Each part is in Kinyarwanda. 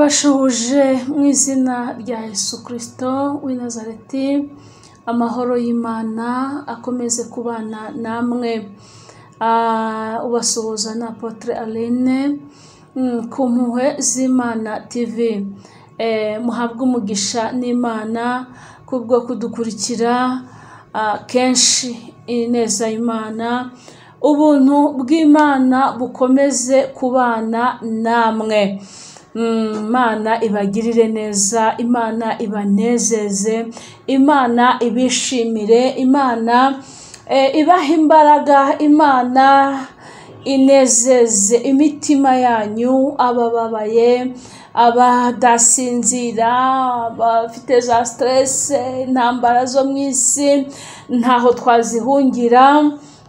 ndabashuhuje mu izina rya Yesu Kristo w'i Nazareti. Amahoro y'Imana akomeze kubana namwe. Ubasuhuza na Apotre Aline ku Mpuhwe z'Imana TV. Muhabwe umugisha n'Imana kubwo kudukurikira kenshi. Ineza y'Imana, ubuntu bw'Imana bukomeze kubana namwe. Imana ibagirire neza, Imana ibanezeze, Imana ibishimire, Imana ibaha imbaraga, Imana inezeze imitima yanyu, abababaye, abadasinzira, abafite za stress, intambara zo mu isi ntaho twazihungira,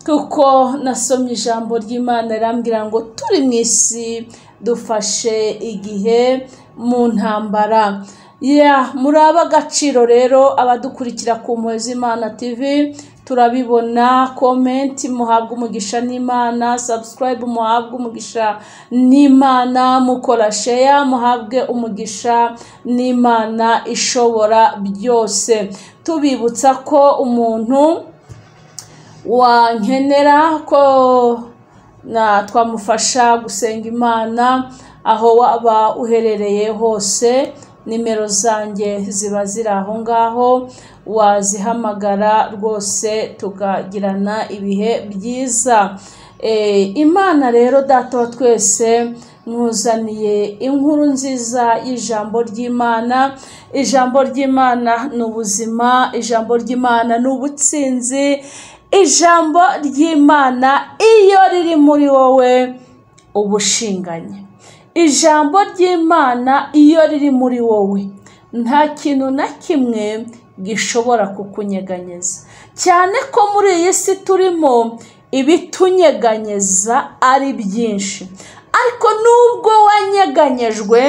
kuko nasomye ijambo ry'Imana rirambwira ngo turi mu isi dufashe igihe mu ntambara. Muri ab'agaciro rero abadukurikira ku Mpuhwe z'Imana TV, turabibona. Comment muhabwe umugisha n'Imana, subscribe muhabwe umugisha n'Imana, mukora share muhabwe umugisha n'Imana ishobora byose. Tubibutsa ko umuntu wankenera ko twamufasha gusenga Imana aho waba uherereye hose, nimero zanjye ziba ziri aho ngaho, wazihamagara rwose tukagirana ibihe byiza. Imana rero Data wa twese mwuzaniye inkuru nziza y'ijambo ry'Imana. Ijambo ry'Imana ni ubuzima, ijambo ry'Imana ni ubutsinzi, ijambo ry'Imana iyo riri muri wowe ubushinganye. Ijambo ry'Imana iyo riri muri wowe nta kintu na kimwe gishobora kukunyeganyeza, cyane ko muri iyi si turimo ibitunyeganyeza ari byinshi. Ariko nubwo wanyeganyejwe,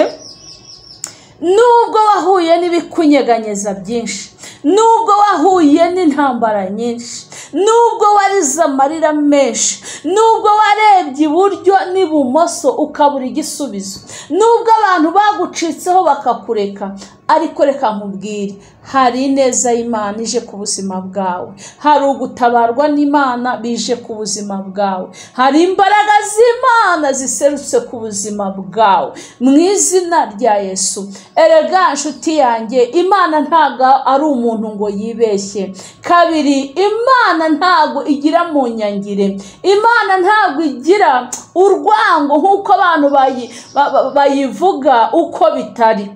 nubwo wahuye n'ibikunyeganyeza byinshi, nubwo wahuye n'intambara nyinshi, nubwo warize amarira menshi, nubwo warebye iburyo n'ibumoso ukabura igisubizo, nubwo abantu bagucitseho bakakureka, ariko reka nkubwire, hari ineza y'Imana ije ku buzima bwawe, hari ugutabarwa n'Imana bije ku buzima bwawe, hari imbaraga z'Imana ziserutse ku buzima bwawe mu izina rya Yesu. Erega nshuti yanjye, Imana ntago ari umuntu ngo yibeshye. Kabiri, Imana ntago igira mu nyangire, Imana ntago igira urwango nk'uko abantu bayivuga uko bitari.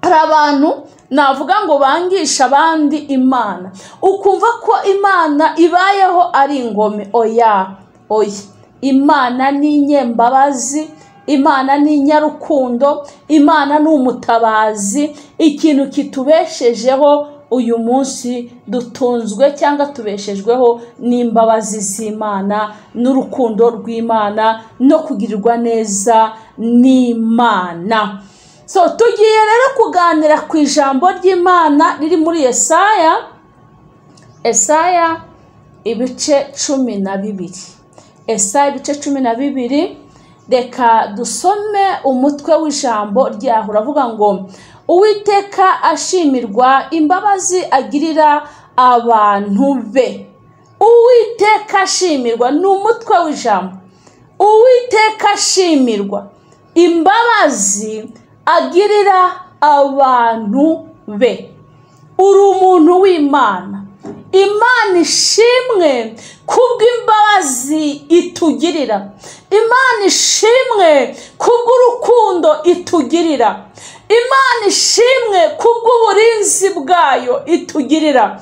Hari abantu navuga ngo bangisha abandi Imana, ukumva ko Imana ibayeho ari ingome. Oya, Imana ni inyembabazi, Imana ni inyarukundo, Imana ni umutabazi. Ikintu kitubeshejeho uyu munsi dutunzwe cyangwa tubeshejweho n'imbabazi z'Imana, n'urukundo rw'Imana, no kugirirwa neza n'Imana. Tugiye rero kuganira ku ijambo ry'Imana riri muri Yesaya ibice 12. Yesaya ibice 12. Reka dusome umutwe w'ijambo ryaho. Uravuga ngo Uwiteka ashimirwa imbabazi agirira abantu be. Uwiteka ashimirwa ni umutwe w'ijambo. Uwiteka ashimirwa imbabazi agirira abantu be. Uri umuntu w'Imana. Imana ishimwe kubw'imbabazi itugirira. Imana ishimwe kubw'urukundo itugirira. Imana ishimwe kubw'uburinzi bwayo itugirira.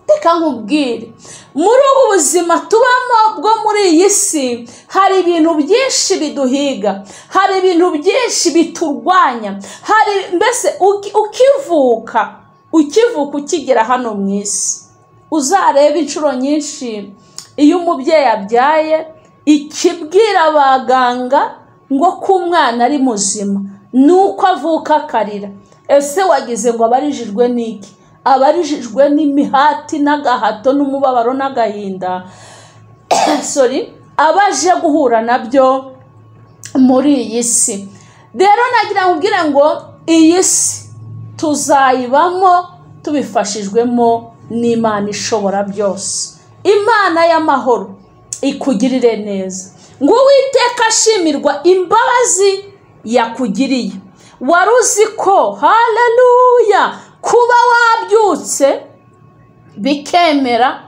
Reka nkubwire, muri ubu buzima tubamo bwo muri iyi si, hari ibintu byinshi biduhiga, hari ibintu byinshi biturwanya. Hari mbese ukivuka ukigera hano mu isi, uzareba inshuro nyinshi iyo umubyeyi abyaye, ikibwira abaganga ngo ko umwana ari muzima nuko avuka akarira. Ese wagize ngo abarijijwe n'iki? Abarijijwe n'imihati n'agahato n'umubabaro n'agahinda abaje guhura nabyo muri iyi si. rero nagira nkubwire ngo iyi si tuzayibamo tubifashijwemo n'Imana ishobora byose. Imana y'amahoro ikugirire neza. Ngo Uwiteka ashimirwa imbabazi yakugiriye. Wari uzi ko haleluya kuba wabyutse bikemera,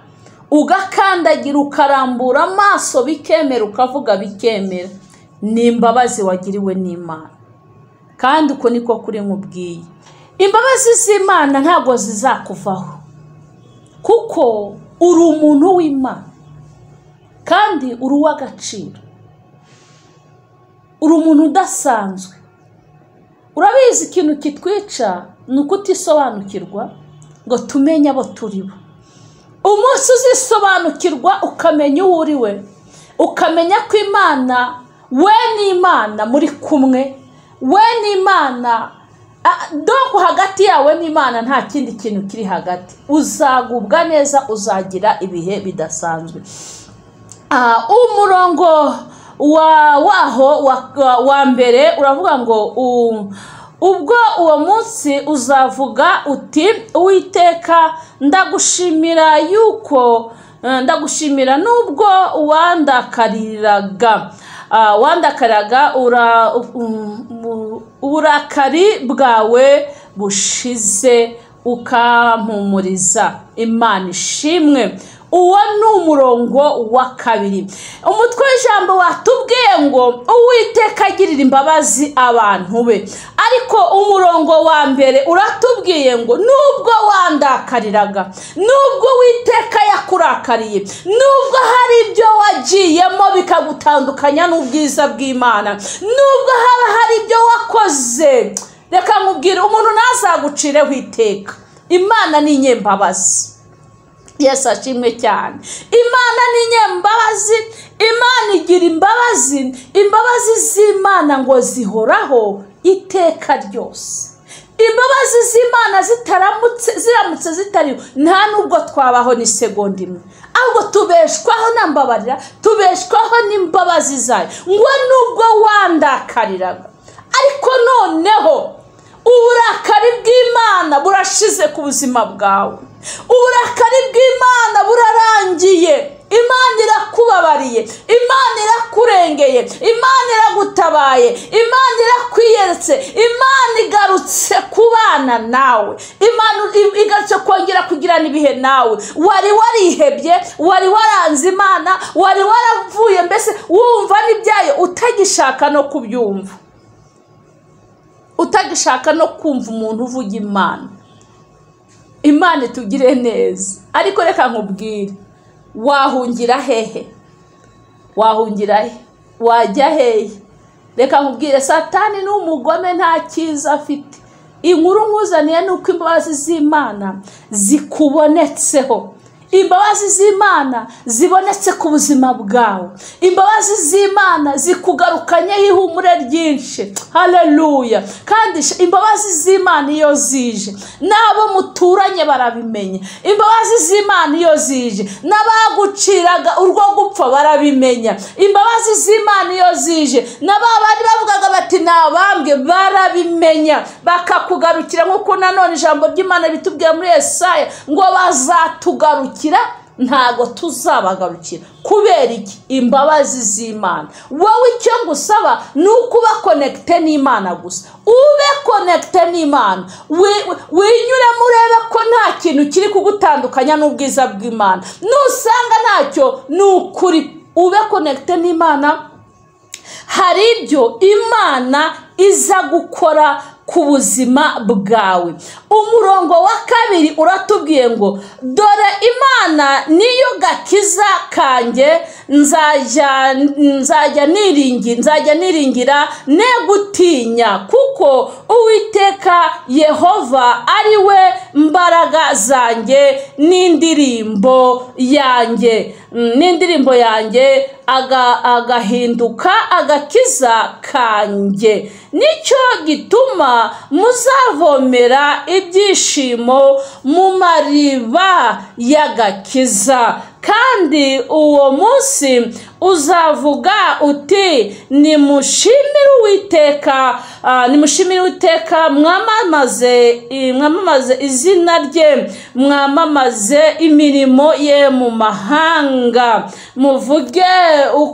ugakandagira ukarambura amaso bikemera, ukavuga bikemera, ni imbabazi wagiriwe n'Imana. Kandi uko niko kuri nkubwiye, imbabazi z'Imana ntabwo zizakuvaho, kuko uri umuntu w'Imana kandi uri uw'agaciro, uri umuntu udasanzwe. Urabizi ikintu kitwica ni ukutisobanukirwa ngo tumenye abo turi bo. Umunsi uzisobanukirwa ukamenya uwo uri we, ukamenya ko Imana we n'Imana muri kumwe, we n'Imana doko hagati yawe n'Imana nta kindi kintu kiri hagati, uzagubwa neza, uzagira ibihe bidasanzwe. Umurongo wa mbere uravuga ngo ubwo uwo munsi uzavuga uti Uwiteka ndagushimira nubwo wandakariraga uburakari bwawe bushize ukampumuriza. Imana ishimwe. Uwo ni umurongo wa kabiri. Umutwe w'ijambo watubwiye ngo Uwiteka agirira imbabazi abantu be, ariko umurongo wa mbere uratubwiye ngo nubwo wandakariraga, nubwo Uwiteka yakurakariye, nubwo hari ibyo wagiyemo bikagutandukanya n'ubwiza bw'Imana, nubwo haba hari ibyo wakoze, reka nkubwire umuntu ntazagucireho iteka. Imana ni inyembabazi. Yesu ashimwe cyane. Imana ni inyembabazi, Imana igira imbabazi. Imbabazi z'Imana ngo zihoraho iteka ryose. Imbabazi z'Imana ziramutse zitariho, nta nubwo twabaho ni segonda imwe, ahubwo tubeshwaho na mbabarira, tubeshwaho n'imbabazi zayo. Ngo nubwo wandakariraga, ariko noneho uburakari bw'Imana burashize ku buzima bwawe. Uburakari bw'Imana burarangiye. Imana irakubabariye, Imana irakurengeye, Imana iragutabaye, Imana irakwiyeretse, Imana igarutse kubana nawe, Imana igarutse kongera kugirana ibihe nawe. Wari warihebye, wari waranze Imana, wari waravuye mbese wumva n'ibyayo utagishaka no kubyumva, utagishaka no kumva umuntu uvuga Imana. Imana itugire neza. Ariko reka nkubwire, wahungira hehe? Wahungira he? Wajya hehe? Reka nkubwire, Satani ni umugome, nta cyiza afite. Inkuru nkuzaniye nuko imbabazi z'Imana zikubonetseho. Imbabazi z'Imana zibonetse ku buzima bwawe. Imbabazi z'Imana zikugarukanyeho ihumure ryinshi. Haleluya. Kandi imbabazi z'Imana iyo zije, nabo muturanye barabimenya. Imbabazi z'Imana iyo zije, n'abaguciraga urwo gupfa barabimenya. Imbabazi z'Imana iyo zije, n'ababandi bavugaga bati nabambwe barabimenya, bakakugarukira. Nk'uko nanone ijambo ry'Imana bitubwiye muri Yesaya ngo bazatugarukira, ntago tuzabagarukira. Kubera iki? Imbabazi z'Imana. Wowe icyo ngusaba ni ukuba connecte n'Imana gusa. Ube connecte n'Imana, winyure murebe ko nta kintu kiri kugutandukanya n'ubwiza bw'Imana. Nusanga ntacyo, ni ukuri ube connecte n'Imana. Hari ibyo Imana iza gukora ku buzima bwawe. Umurongo wa kabiri uratubwiye ngo dore Imana niyo gakiza kanjye, nzajya niringira ne gutinya, kuko Uwiteka Yehova ari we mbaraga zanjye n'indirimbo yanjye, agahinduka agakiza kanjye. Nicyo gituma muzavomera ibyishimo mu mariba y'agakiza kandi uwo munsi uzavuga uti nimushimire Uwiteka mwamamaze izina rye, mwamamaze imirimo ye mu mahanga,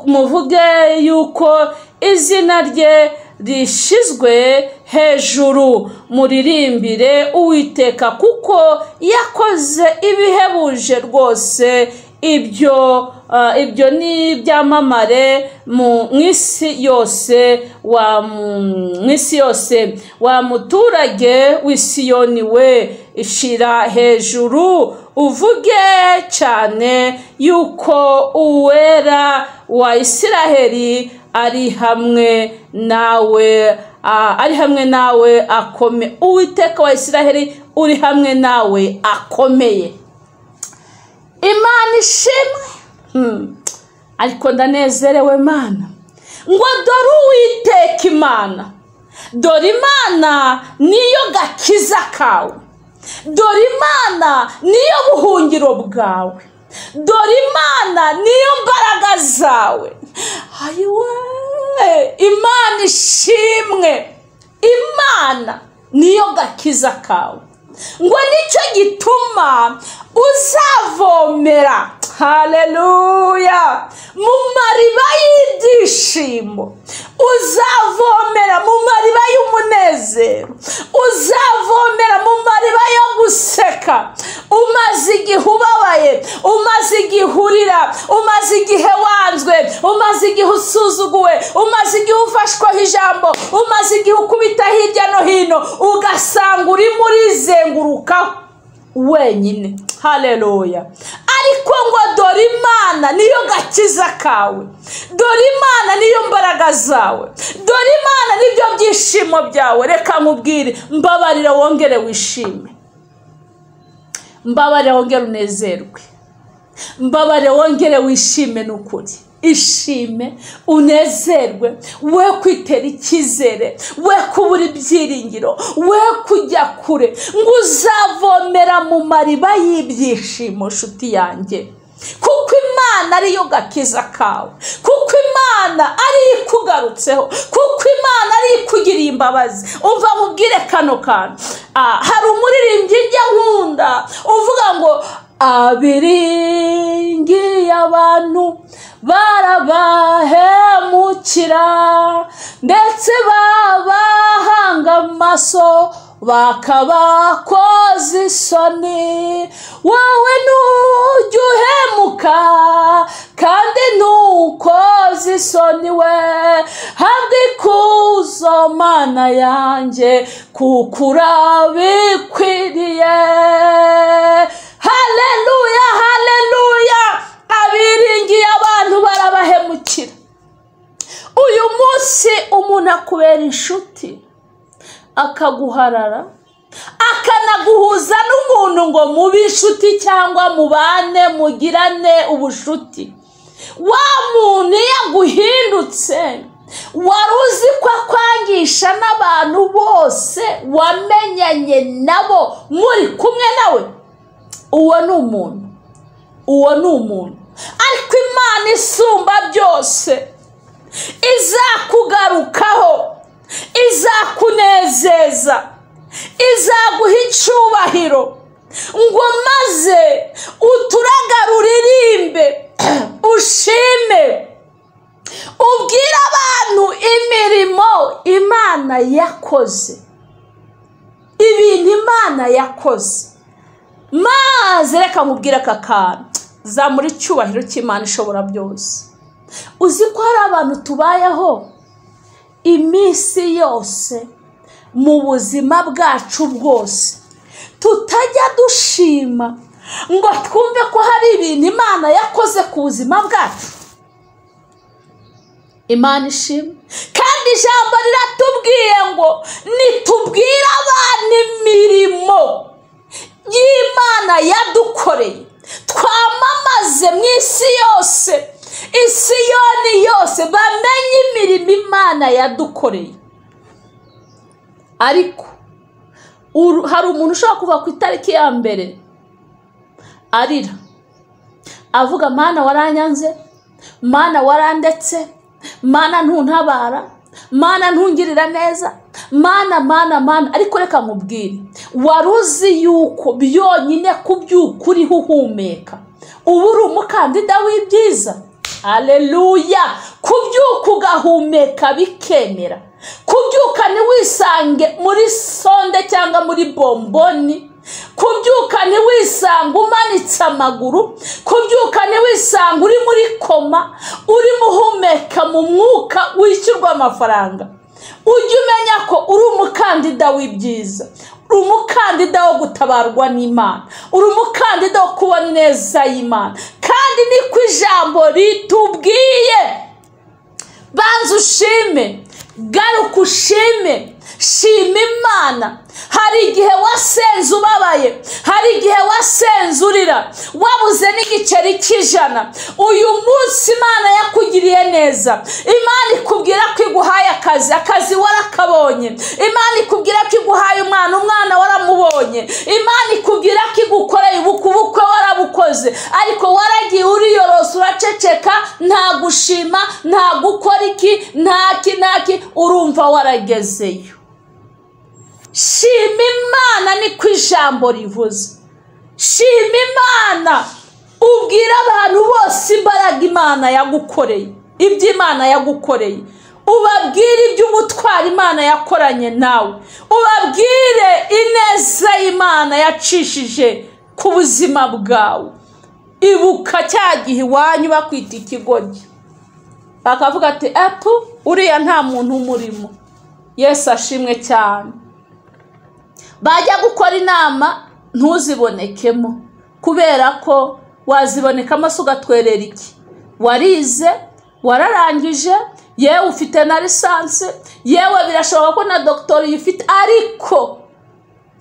muvuge yuko izina rye rishizwe hejuru, muririmbire Uwiteka kuko yakoze ibihebuje rwose. Ibyo ni ibyamamare mu isi yose, wa muturage w'Isiyoni we, ishira hejuru uvuge cyane yuko Uwera wa Isiraheli ari hamwe nawe akome. Uwiteka wa Isiraheli uri hamwe nawe akomeye. Imana ishimwe. Ariko ndanezerewe Mana ngo dore Uwiteka Imana, dore Imana niyo gakiza kawe, dore Imana niyo buhungiro bwawe, dore Imana niyo mbaraga zawe. Ayiwe, Imana ishimwe. Imana niyo gakiza kawe, ngo nicyo gituma uzavomera, haleluya, mu mariba y'ibyishimo, uzavomera mu mariba y'umunezero, uzavomera mu mariba yo guseka. Umaze igihe ubabaye, umaze igihe urira, umaze igihe wanzwe, umaze igihe usuzuguwe, umaze igihe ufashwaho ijambo, umaze igihe ukubita hirya no hino, ugasanga urimo urizenguruka wenyine, haleluya. Ariko ngo dore Imana niyo gakiza kawe, dore Imana niyo mbaraga zawe, dore Imana nibyo byishimo byawe. Reka nkubwire, mbabarira wongere wishime, mbabarira wongere unezerwe, mbabarira wongere wishime. N'ukuri ishime unezerwe, we kwitera icyizere, we kubura ibyiringiro, we kujya kure, ngo uzavomera mu mariba y'ibyishimo nshuti yanjye, kuko Imana ariyo gakiza kawe, kuko Imana ari ikugarutseho, kuko Imana ari ikugiriye imbabazi. Umva mubwire kano kantu, hari umuririmbyi njya nkunda uvuga ngo abiringiye abantu barabahemukira, ndetse babahanga amaso bakabakoza isoni. Wowe ntujya uhemuka kandi ntukoze isoni, we habwa ikuzo Mana yanjye kuko urabikwiriye. Haleluya, haleluya. Abiringiye abantu barabahemukira. Uyu munsi umuntu akubera inshuti, akaguharara, akanaguhuza n'umuntu ngo mube inshuti cyangwa mubane mugirane ubushuti. Wa muntu yaguhindutse, wari uzi ko akwangisha n'abantu bose wamenyanye nabo muri kumwe nawe, uwo ni umuntu, uwo ni umuntu. Ariko Imana isumba byose izakugarukaho, izakunezeza, izaguha icyubahiro, ngo maze uturaga uririmbe, ushime, ubwire abantu imirimo Imana yakoze, ibintu Imana yakoze. Maze reka nkubwire aka kantu, zamura icyubahiro cy'Imana ishobora byose. Uzi ko hari abantu tubayeho iminsi yose mu buzima bwacu bwose tutajya dushima ngo twumve ko hari ibintu Imana yakoze ku buzima bwacu. Imana ishimwe. Kandi ijambo riratubwiye ngo nitubwire abantu imirimo y'Imana yadukoreye, twamamaze mu isi yose, Isiyoni yose bamenye imirimo Imana yadukoreye. Ariko hari umuntu ushobora kuva ku itariki ya mbere arira, avuga Mana waranyanze, Mana warandetse, Mana ntuntabara, Mana ntungirira neza, Mana. Ariko reka nkubwire, waruzi yuko byonyine kubyukuri uhumeka ubu uri umukandida w'ibyiza? Haleluya! Kubyuka ugahumeka bikemera, kubyuka ntiwisange muri sonde cyangwa muri bomboni, kubyuka ntiwisange umanitse amaguru, kubyuka ntiwisange uri muri koma, urimo uhumeka mu mwuka wishyurwa amafaranga. Ujye umenya ko uri umukandida w'ibyiza, uri umukandida wo gutabarwa n'Imana, uri umukandida wo kubona neza y'Imana, kandi ni ku ijambo ritubwiye. Banza ushime, garuka ushime, shima Imana. Hari igihe wasenze ubabaye, hari igihe wasenze urira, wabuze n'igiceri cy'ijana. Uyu munsi Imana yakugiriye neza. Imana ikubwira ko iguhaye akazi warakabonye. Imana ikubwira ko iguhaye umwana waramubonye. Imana ikubwira ko igukoreye ubukwe warabukoze, ariko waragiye uriyorosa uraceceka, nta gushima, nta gukora iki, ntaki, urumva waragezeyo. Shima Imana ni ku ijambo rivuze. Shima Imana, ubwira abantu bose imbaraga Imana yagukoreye, ibyo Imana yagukoreye. Ubabwire iby'ubutwari Imana yakoranye nawe, ubabwire ineza y'Imana yacishije ku buzima bwawe. Ibuka cya gihe iwanyu bakwita ikigoryi, bakavuga ati uriya nta muntu umurimo. Yesu ashimwe cyane. Bajya gukora inama ntuzibonekemo, kubera ko wazibonekamo se ugatwerera iki? Warize, wararangije, yewe ufite na lisansi, yewe birashoboka ko na doctor yifite, ariko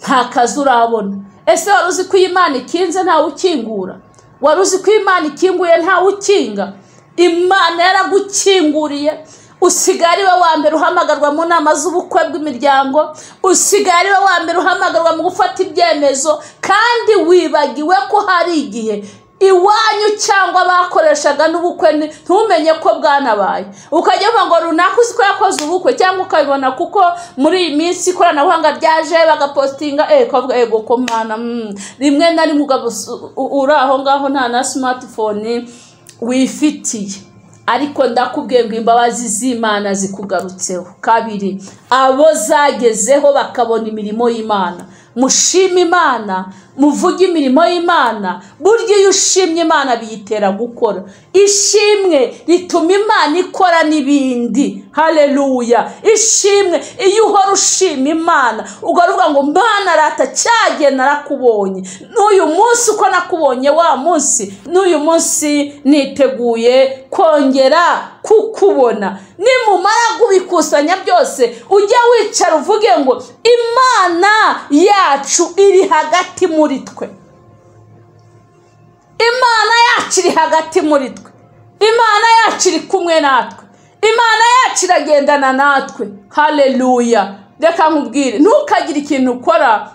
nta kazi urabona. Ese wari uzi ko Imana ikinze ntawe ukingura? Wari uzi ko Imana ikinguye ntawe ukinga? Imana yaragukinguriye. Usigari wa mbere uhamagarwa mu nama z'ubukwe bw'imiryango, usigari wa mbere uhamagarwa mu gufata ibyemezo, kandi wibagiwe ko hari igihe iwanyu cyangwa bakoreshaga n'ubukwe ntumenye ko bwanabaye. Ukajya ngo runaka uzi ko yakoze ubukwe, cyangwa ukabibona kuko muri iyi minsi ikoranabuhanga ryaje bagapostinga kavuga ego ko Mana rimwe na rimwe uri aho ngaho nta na smartphone wifitiye. Ariko ndakubwiye ngo imbabazi z'Imana zikugarutseho. Kabiri, abo zagezeho bakabona imirimo y'Imana. Mushima Imana, muvuge imirimo y'Imana. Burya iyo ushimye Imana biyitera gukora. Ishimwe rituma Imana ikora n'ibindi. Haleluya! Ishimwe, iyo uhora ushima Imana ugaruka ngo Mana rata cyage narakubonye, n'uyu munsi uko nakubonye wa munsi, n'uyu munsi niteguye kongera kukubona. Nimumara kubikusanya byose, ujya wicara uvuge ngo Imana yacu iri hagati muri twe. Imana yacu iri hagati muri twe. Imana yacu iri kumwe natwe. Imana yacu iragendana natwe. Haleluya! Reka nkubwire, ntukagire ikintu ukora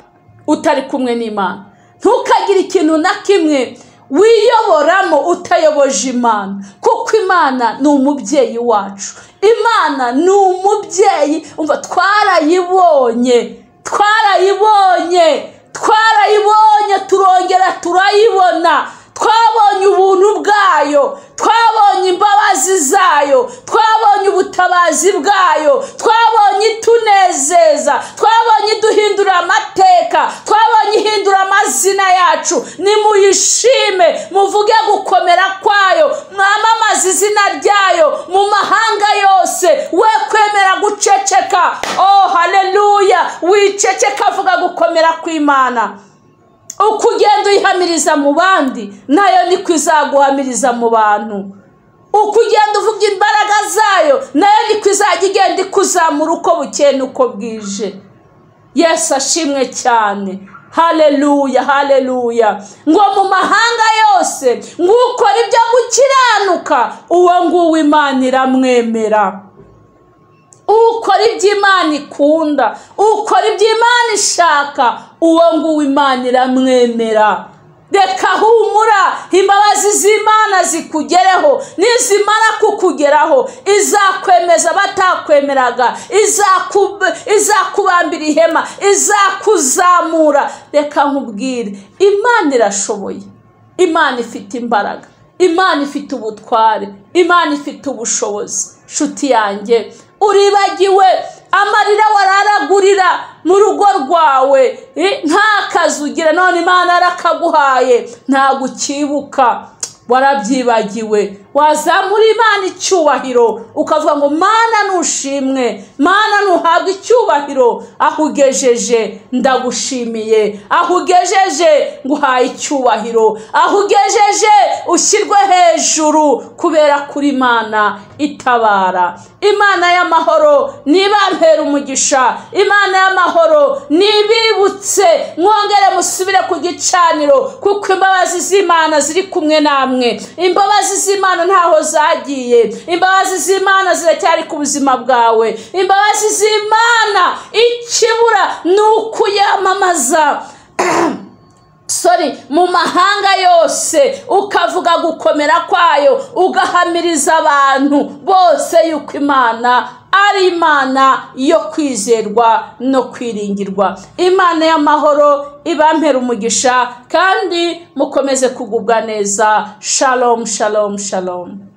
utari kumwe n'Imana. Ntukagire ikintu na kimwe wiyoboramo utayoboje Imana, kuko Imana ni umubyeyi wacu. Imana ni umubyeyi. Umva, twarayibonye, turongera turayibona. Twabonye ubuntu bwayo, twabonye imbabazi zayo, twabonye ubutabazi bwayo, twabonye itunezeza, twabonye duhindura amateka, twabonye ihindura amazina yacu. Nimuyishime, muvuge gukomera kwayo, mwamamaze izina ryayo mu mahanga yose. We kwemera guceceka. Haleluya! Wiceceka, vuga gukomera kw'Imana. Uko ugenda uyihamiriza mu bandi, nayo niko izaguhamiriza mu bantu. Uko ugenda uvuga imbaraga zayo, nayo niko izajya igenda ikuzamura uko bukeye n'uko bwije. Yesu ashimwe cyane. Haleluya! Ngo mu mahanga yose ngo ukora ibyo gukiranuka, uwo nguwo Imana iramwemera. Ukora ibyo Imana ikunda, ukora ibyo Imana ishaka, uwo nguwo Imana iramwemera. reka humura, imbabazi z'Imana zikugereho, nizimara kukugeraho izakwemeza batakwemeraga, izakubambira ihema, izakuzamura. Reka nkubwire, Imana irashoboye, Imana ifite imbaraga, Imana ifite ubutware, Imana ifite ubushobozi. Nshuti yanjye, uribagiwe amarira wararagurira mu rugo rwawe, nta kazi ugira, none Imana yarakaguhaye, ntabwo ukibuka, warabyibagiwe. Wazamura Imana icyubahiro ukavuga ngo Mana nushimwe, Mana nuhabwe icyubahiro, akugejeje ndagushimiye, akugejeje nguhaye icyubahiro, akugejeje ushyirwe hejuru, kubera kuri Imana itabara. Imana y'amahoro nibampera umugisha, Imana y'amahoro nibibutse, mwongere musubire ku gicaniro, kuko imbabazi z'Imana ziri kumwe namwe. Imbabazi z'Imana ntaho zagiye, imbabazi z'Imana ziracyari ku buzima bwawe. Imbabazi z'Imana ikibura ni ukuyamamaza mu mahanga yose, ukavuga gukomera kwayo, ugahamiriza abantu bose yuko Imana ari Imana yo kwizerwa no kwiringirwa. Imana y'amahoro ibampera umugisha, kandi mukomeze kugubwa neza. Shalom, shalom, shalom.